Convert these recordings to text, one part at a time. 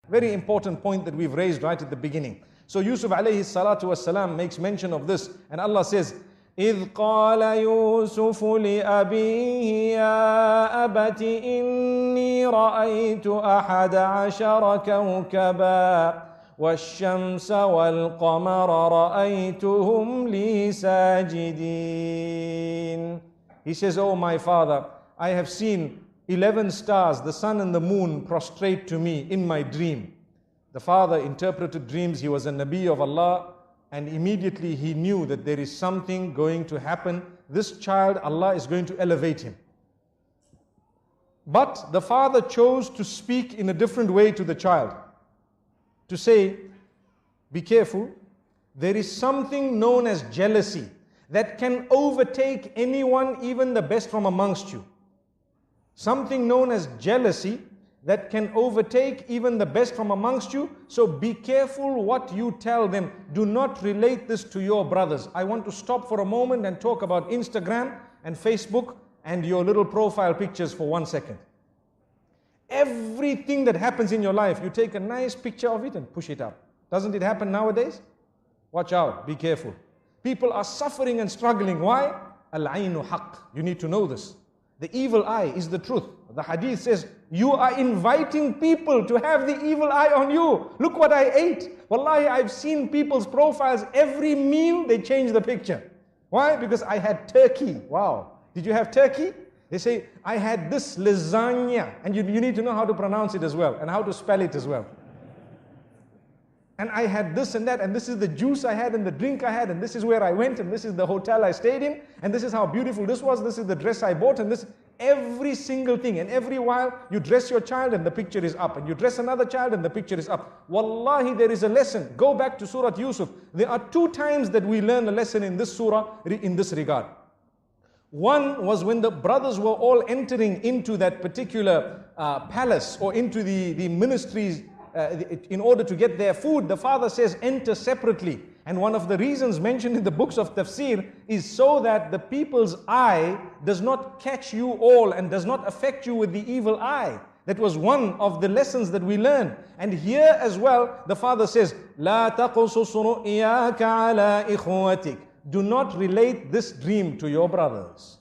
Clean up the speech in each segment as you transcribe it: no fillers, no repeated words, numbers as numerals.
Very important point that we've raised right at the beginning. So Yusuf alayhi salatu wasalam makes mention of this, and Allah says, إِذْ قَالَ يُوسُفُ لِأَبِيهِ يَا أَبَتِ إِنِّي رَأَيْتُ أَحَدَ عَشَرَ كَوْكَبًا وَالشَّمْسَ وَالْقَمَرَ رَأَيْتُهُمْ لِي سَاجِدِينَ. He says, oh my father, I have seen 11 stars, the sun and the moon, prostrate to me in my dream. The father interpreted dreams. He was a Nabi of Allah, and immediately he knew that there is something going to happen. This child, Allah is going to elevate him. But the father chose to speak in a different way to the child, to say, be careful, there is something known as jealousy that can overtake anyone, even the best from amongst you. Something known as jealousy that can overtake even the best from amongst you. So be careful what you tell them. Do not relate this to your brothers. I want to stop for a moment and talk about Instagram and Facebook and your little profile pictures for 1 second. Everything that happens in your life, you take a nice picture of it and push it up. Doesn't it happen nowadays? Watch out, be careful. People are suffering and struggling. Why? Al-aynu haqq. You need to know this. The evil eye is the truth. The hadith says, you are inviting people to have the evil eye on you. Look what I ate. Wallahi, I've seen people's profiles. Every meal, they change the picture. Why? Because I had turkey. Wow. Did you have turkey? They say, I had this lasagna. And you need to know how to pronounce it as well, and how to spell it as well. And I had this and that, and this is the juice I had, and the drink I had, and this is where I went, and this is the hotel I stayed in, and this is how beautiful this was, this is the dress I bought, and this, every single thing. And every while, you dress your child and the picture is up, and you dress another child and the picture is up. Wallahi, there is a lesson. Go back to Surah Yusuf. There are 2 times that we learn a lesson in this surah, in this regard. One was when the brothers were all entering into that particular palace, or into the ministries, in order to get their food. The father says, enter separately. And one of the reasons mentioned in the books of tafsir is so that the people's eye does not catch you all and does not affect you with the evil eye. That was one of the lessons that we learned. And here as well, the father says, لا تقصص رؤياك على إخوتك. Do not relate this dream to your brothers.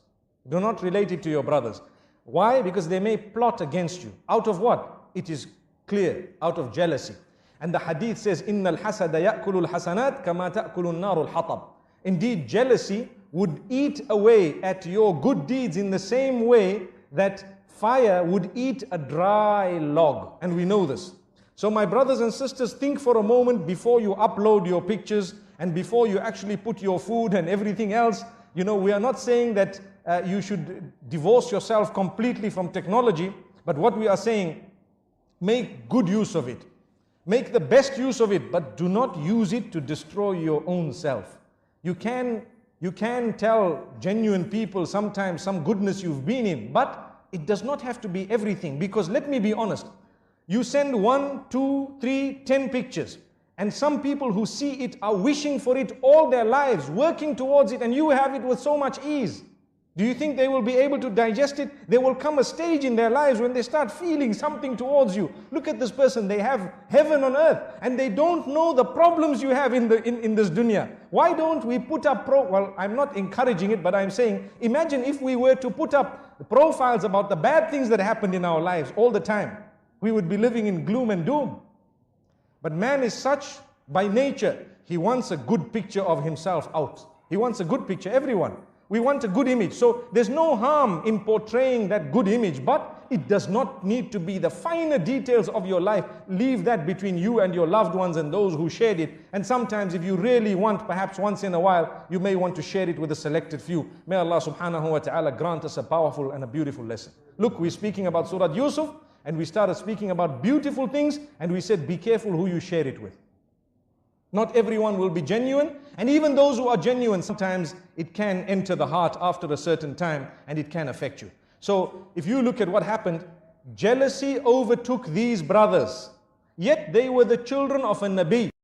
Do not relate it to your brothers. Why? Because they may plot against you. Out of what? It is clear, out of jealousy. And the hadith says, إِنَّ الْحَسَدَ يَأْكُلُ الْحَسَنَاتِ كَمَا تَأْكُلُ النَّارُ الْحَطَبِ. Indeed, jealousy would eat away at your good deeds in the same way that fire would eat a dry log. And we know this. So my brothers and sisters, think for a moment before you upload your pictures and before you actually put your food and everything else. You know, we are not saying that you should divorce yourself completely from technology, but what we are saying, make good use of it. Make the best use of it, but do not use it to destroy your own self. You can tell genuine people sometimes some goodness you've been in, but it does not have to be everything. Because let me be honest, you send 1, 2, 3, 10 pictures, and some people who see it are wishing for it all their lives, working towards it, and you have it with so much ease. Do you think they will be able to digest it? There will come a stage in their lives when they start feeling something towards you. Look at this person, they have heaven on earth, and they don't know the problems you have in this dunya. Why don't we put up, well, I'm not encouraging it, but I'm saying, imagine if we were to put up profiles about the bad things that happened in our lives all the time. We would be living in gloom and doom. But man is such by nature, he wants a good picture of himself out. He wants a good picture, everyone. We want a good image. So there's no harm in portraying that good image, but it does not need to be the finer details of your life. Leave that between you and your loved ones and those who shared it. And sometimes if you really want, perhaps once in a while, you may want to share it with a selected few. May Allah subhanahu wa ta'ala grant us a powerful and a beautiful lesson. Look, we're speaking about Surah Yusuf, and we started speaking about beautiful things, and we said, be careful who you share it with. Not everyone will be genuine, and even those who are genuine, sometimes it can enter the heart after a certain time, and it can affect you. So if you look at what happened, jealousy overtook these brothers, yet they were the children of a Nabi.